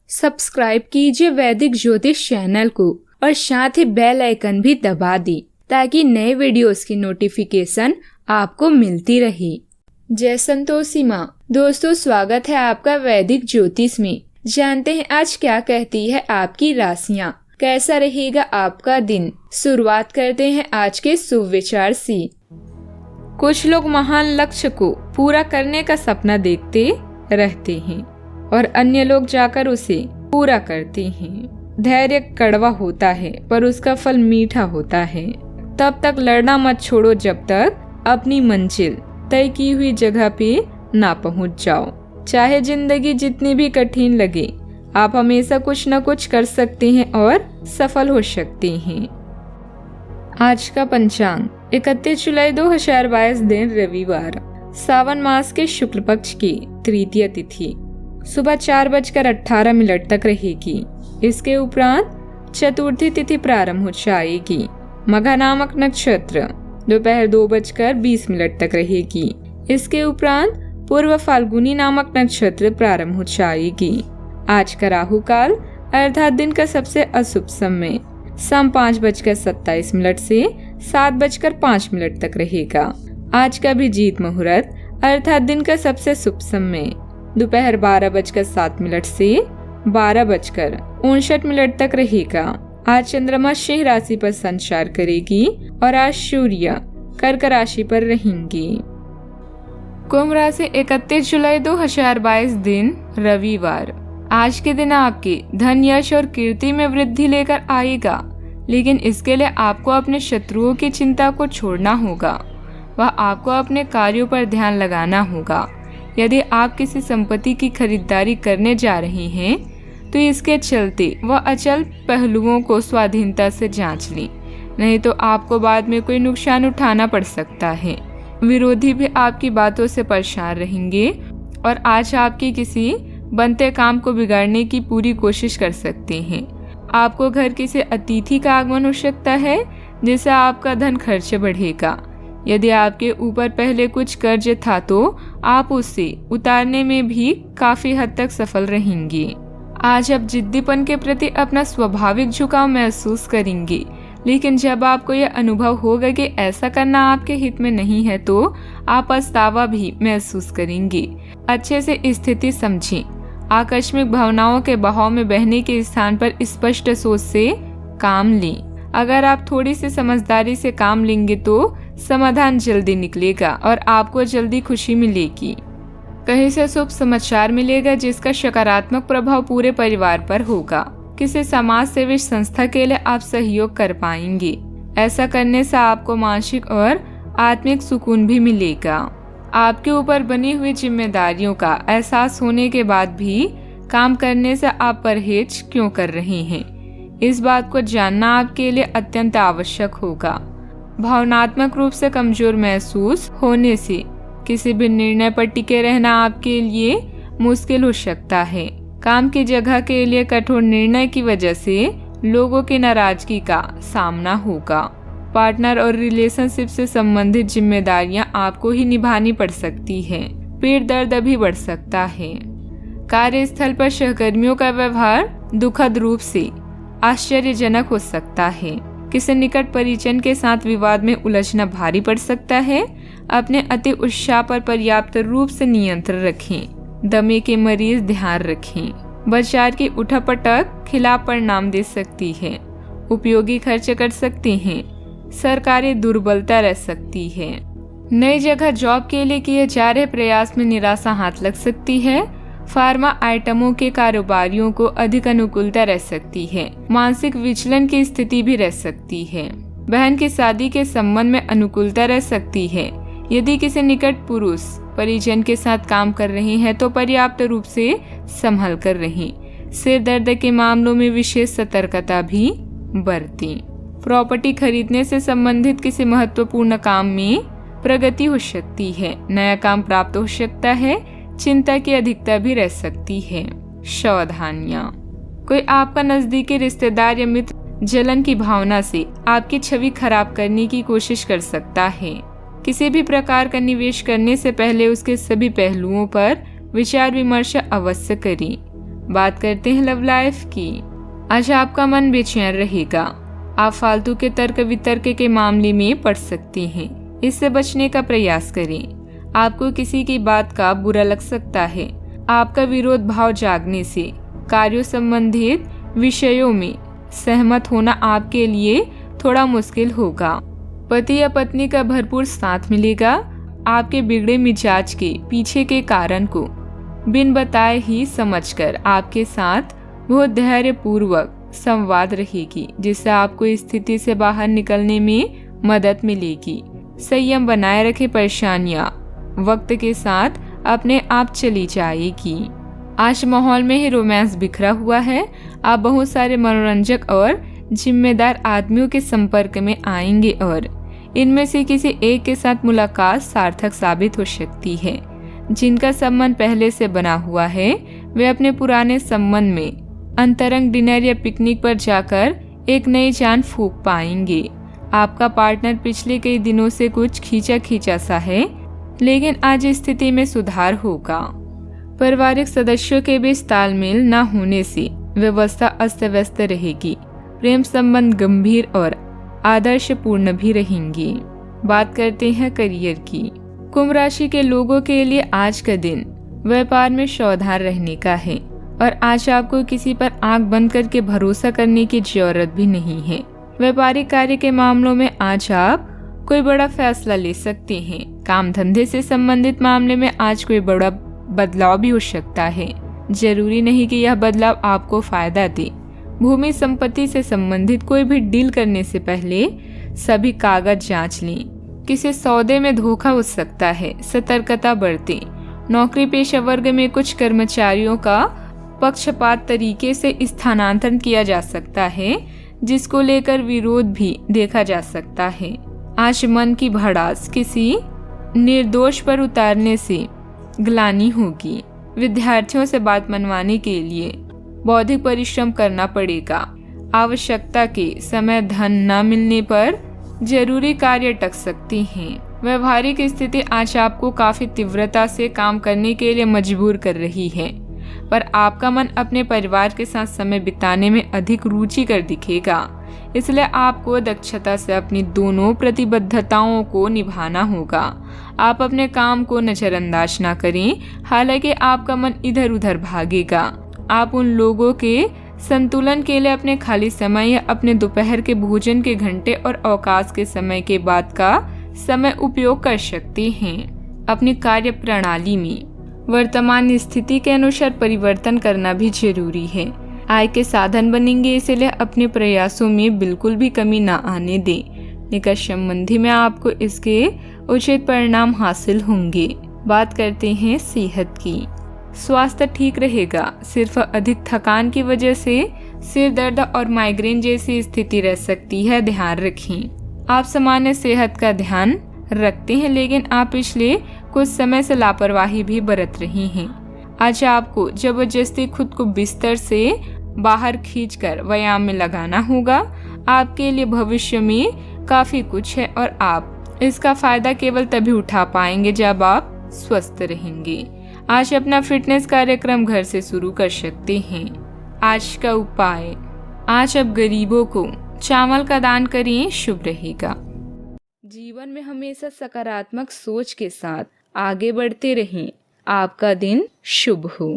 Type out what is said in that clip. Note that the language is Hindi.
सब्सक्राइब कीजिए वैदिक ज्योतिष चैनल को और साथ ही बेल आइकन भी दबा दी ताकि नए वीडियोस की नोटिफिकेशन आपको मिलती रहे। जय संतोषी माँ। दोस्तों, स्वागत है आपका वैदिक ज्योतिष में। जानते हैं आज क्या कहती है आपकी राशियाँ, कैसा रहेगा आपका दिन। शुरुआत करते हैं आज के शुभ विचार से। कुछ लोग महान लक्ष्य को पूरा करने का सपना देखते रहते हैं और अन्य लोग जाकर उसे पूरा करते हैं। धैर्य कड़वा होता है पर उसका फल मीठा होता है। तब तक लड़ना मत छोड़ो जब तक अपनी मंजिल तय की हुई जगह पे ना पहुंच जाओ। चाहे जिंदगी जितनी भी कठिन लगे, आप हमेशा कुछ न कुछ कर सकते हैं और सफल हो सकते हैं। आज का पंचांग 31 जुलाई 2022 दिन रविवार, सावन मास के शुक्ल पक्ष की तृतीय तिथि सुबह 4:18 तक रहेगी। इसके उपरांत चतुर्थी तिथि प्रारंभ हो जाएगी। मघा नामक नक्षत्र दोपहर 2:20 तक रहेगी। इसके उपरांत पूर्व फाल्गुनी नामक नक्षत्र प्रारंभ हो जाएगी। आज का राहु काल अर्थात दिन का सबसे अशुभ समय शाम 5:27 से 7:05 तक रहेगा। आज का अभिजीत मुहूर्त अर्थात दिन का सबसे शुभ समय दोपहर 12:07 से 12:59 तक रहेगा। आज चंद्रमा सिंह राशि पर संचार करेगी और आज सूर्य कर्क राशि पर रहेंगी। कुंभ राशि 31 जुलाई 2022 दिन रविवार। आज के दिन आपके धन, यश और कीर्ति में वृद्धि लेकर आएगा, लेकिन इसके लिए आपको अपने शत्रुओं की चिंता को छोड़ना होगा। वह आपको अपने कार्यों पर ध्यान लगाना होगा। यदि आप किसी संपत्ति की खरीदारी करने जा रहे हैं तो इसके चलते वह अचल पहलुओं को स्वाधीनता से जांच लें, नहीं तो आपको बाद में कोई नुकसान उठाना पड़ सकता है। विरोधी भी आपकी बातों से परेशान रहेंगे और आज आपके किसी बनते काम को बिगाड़ने की पूरी कोशिश कर सकते हैं। आपको घर किसी अतिथि का आगमन हो सकता है जिससे आपका धन खर्च बढ़ेगा। यदि आपके ऊपर पहले कुछ कर्ज था तो आप उसे उतारने में भी काफी हद तक सफल रहेंगे। आज आप जिद्दीपन के प्रति अपना स्वाभाविक झुकाव महसूस करेंगे, लेकिन जब आपको यह अनुभव होगा कि ऐसा करना आपके हित में नहीं है तो आप पछतावा भी महसूस करेंगे। अच्छे से स्थिति समझें। आकस्मिक भावनाओं के बहाव में बहने के स्थान पर स्पष्ट सोच से काम लें। अगर आप थोड़ी सी समझदारी से काम लेंगे तो समाधान जल्दी निकलेगा और आपको जल्दी खुशी मिलेगी। कहीं से शुभ समाचार मिलेगा जिसका सकारात्मक प्रभाव पूरे परिवार पर होगा। किसी समाज सेवी संस्था के लिए आप सहयोग कर पाएंगे। ऐसा करने से आपको मानसिक और आत्मिक सुकून भी मिलेगा। आपके ऊपर बनी हुई जिम्मेदारियों का एहसास होने के बाद भी काम करने से आप परहेज क्यों कर रहे हैं, इस बात को जानना आपके लिए अत्यंत आवश्यक होगा। भावनात्मक रूप से कमजोर महसूस होने से किसी भी निर्णय पर टिके रहना आपके लिए मुश्किल हो सकता है। काम की जगह के लिए कठोर निर्णय की वजह से लोगों की नाराजगी का सामना होगा। पार्टनर और रिलेशनशिप से संबंधित जिम्मेदारियां आपको ही निभानी पड़ सकती है। पेट दर्द भी बढ़ सकता है। कार्यस्थल पर सहकर्मियों का व्यवहार दुखद रूप से आश्चर्यजनक हो सकता है। किसी निकट परिजन के साथ विवाद में उलझना भारी पड़ सकता है। अपने अति उत्साह पर पर्याप्त रूप से नियंत्रण रखें। दमे के मरीज ध्यान रखें। बाजार की उठापटक खिलाफ परिणाम दे सकती है। उपयोगी खर्च कर सकते हैं। सरकारी दुर्बलता रह सकती है। नई जगह जॉब के लिए किए जा रहे प्रयास में निराशा हाथ लग सकती है। फार्मा आइटमों के कारोबारियों को अधिक अनुकूलता रह सकती है। मानसिक विचलन की स्थिति भी रह सकती है। बहन की शादी के संबंध में अनुकूलता रह सकती है। यदि किसी निकट पुरुष परिजन के साथ काम कर रहे हैं तो पर्याप्त रूप से संभल कर रहें। सिर दर्द के मामलों में विशेष सतर्कता भी बरतें। प्रॉपर्टी खरीदने से संबंधित किसी महत्वपूर्ण काम में प्रगति हो सकती है। नया काम प्राप्त हो सकता है। चिंता की अधिकता भी रह सकती है। सावधानियां। कोई आपका नजदीकी रिश्तेदार या मित्र जलन की भावना से आपकी छवि खराब करने की कोशिश कर सकता है। किसी भी प्रकार का निवेश करने से पहले उसके सभी पहलुओं पर विचार विमर्श अवश्य करें। बात करते हैं लव लाइफ की। आज आपका मन बेचैन रहेगा। आप फालतू के तर्क वितर्क के मामले में पड़ सकती हैं। इससे बचने का प्रयास करें। आपको किसी की बात का बुरा लग सकता है। आपका विरोध भाव जागने से कार्यों संबंधित विषयों में सहमत होना आपके लिए थोड़ा मुश्किल होगा। पति या पत्नी का भरपूर साथ मिलेगा। आपके बिगड़े मिजाज के पीछे के कारण को बिन बताए ही समझकर आपके साथ बहुत धैर्यपूर्वक संवाद रहेगी, जिससे आपको इस स्थिति से बाहर निकलने में मदद मिलेगी। संयम बनाए रखे, परेशानियां वक्त के साथ अपने आप चली जाएगी। आज माहौल में ही रोमांस बिखरा हुआ है। आप बहुत सारे मनोरंजक और जिम्मेदार आदमियों के संपर्क में आएंगे और इनमें से किसी एक के साथ मुलाकात सार्थक साबित हो सकती है। जिनका संबंध पहले से बना हुआ है वे अपने पुराने संबंध में अंतरंग डिनर या पिकनिक पर जाकर एक नई जान फूंक पाएंगे। आपका पार्टनर पिछले कई दिनों से कुछ खींचा सा है, लेकिन आज स्थिति में सुधार होगा। पारिवारिक सदस्यों के बीच तालमेल न होने से व्यवस्था अस्त व्यस्त रहेगी। प्रेम संबंध गंभीर और आदर्शपूर्ण भी रहेंगी। बात करते हैं करियर की। कुंभ राशि के लोगों के लिए आज का दिन व्यापार में सावधान रहने का है और आज आपको किसी पर आंख बंद करके भरोसा करने की जरूरत भी नहीं है। व्यापारिक कार्य के मामलों में आज आप कोई बड़ा फैसला ले सकते हैं। काम धंधे से संबंधित मामले में आज कोई बड़ा बदलाव भी हो सकता है। जरूरी नहीं कि यह बदलाव आपको फायदा दे। भूमि संपत्ति से संबंधित कोई भी डील करने से पहले सभी कागज जांच लें। किसी सौदे में धोखा हो सकता है, सतर्कता बरतें। नौकरी पेशा वर्ग में कुछ कर्मचारियों का पक्षपात तरीके से स्थानांतरण किया जा सकता है, जिसको लेकर विरोध भी देखा जा सकता है। आज मन की भड़ास किसी निर्दोष पर उतारने से ग्लानि होगी। विद्यार्थियों से बात मनवाने के लिए बौद्धिक परिश्रम करना पड़ेगा। आवश्यकता के समय धन न मिलने पर जरूरी कार्य अटक सकती हैं। व्यवहारिक स्थिति आज आपको काफी तीव्रता से काम करने के लिए मजबूर कर रही है, पर आपका मन अपने परिवार के साथ समय बिताने में अधिक रुचिकर दिखेगा। इसलिए आपको दक्षता से अपनी दोनों प्रतिबद्धताओं को निभाना होगा। आप अपने काम को नजरअंदाज ना करें, हालांकि आपका मन इधर उधर भागेगा। आप उन लोगों के संतुलन के लिए अपने खाली समय या अपने दोपहर के भोजन के घंटे और अवकाश के समय के बाद का समय उपयोग कर सकते हैं। अपनी कार्य प्रणाली में वर्तमान स्थिति के अनुसार परिवर्तन करना भी जरूरी है। आय के साधन बनेंगे, इसलिए अपने प्रयासों में बिल्कुल भी कमी ना आने दें। निकट संबंधी में आपको इसके उचित परिणाम हासिल होंगे। बात करते हैं सेहत की। स्वास्थ्य ठीक रहेगा। सिर्फ अधिक थकान की वजह से सिर दर्द और माइग्रेन जैसी स्थिति रह सकती है, ध्यान रखें। आप सामान्य सेहत का ध्यान रखते हैं, लेकिन आप पिछले कुछ समय से लापरवाही भी बरत रही हैं। आज आपको जबरदस्ती खुद को बिस्तर से बाहर खींचकर व्यायाम में लगाना होगा। आपके लिए भविष्य में काफी कुछ है और आप इसका फायदा केवल तभी उठा पाएंगे जब आप स्वस्थ रहेंगे। आज अपना फिटनेस कार्यक्रम घर से शुरू कर सकते हैं। आज का उपाय, आज अब गरीबों को चावल का दान करें, शुभ रहेगा। जीवन में हमेशा सकारात्मक सोच के साथ आगे बढ़ते रहें। आपका दिन शुभ हो।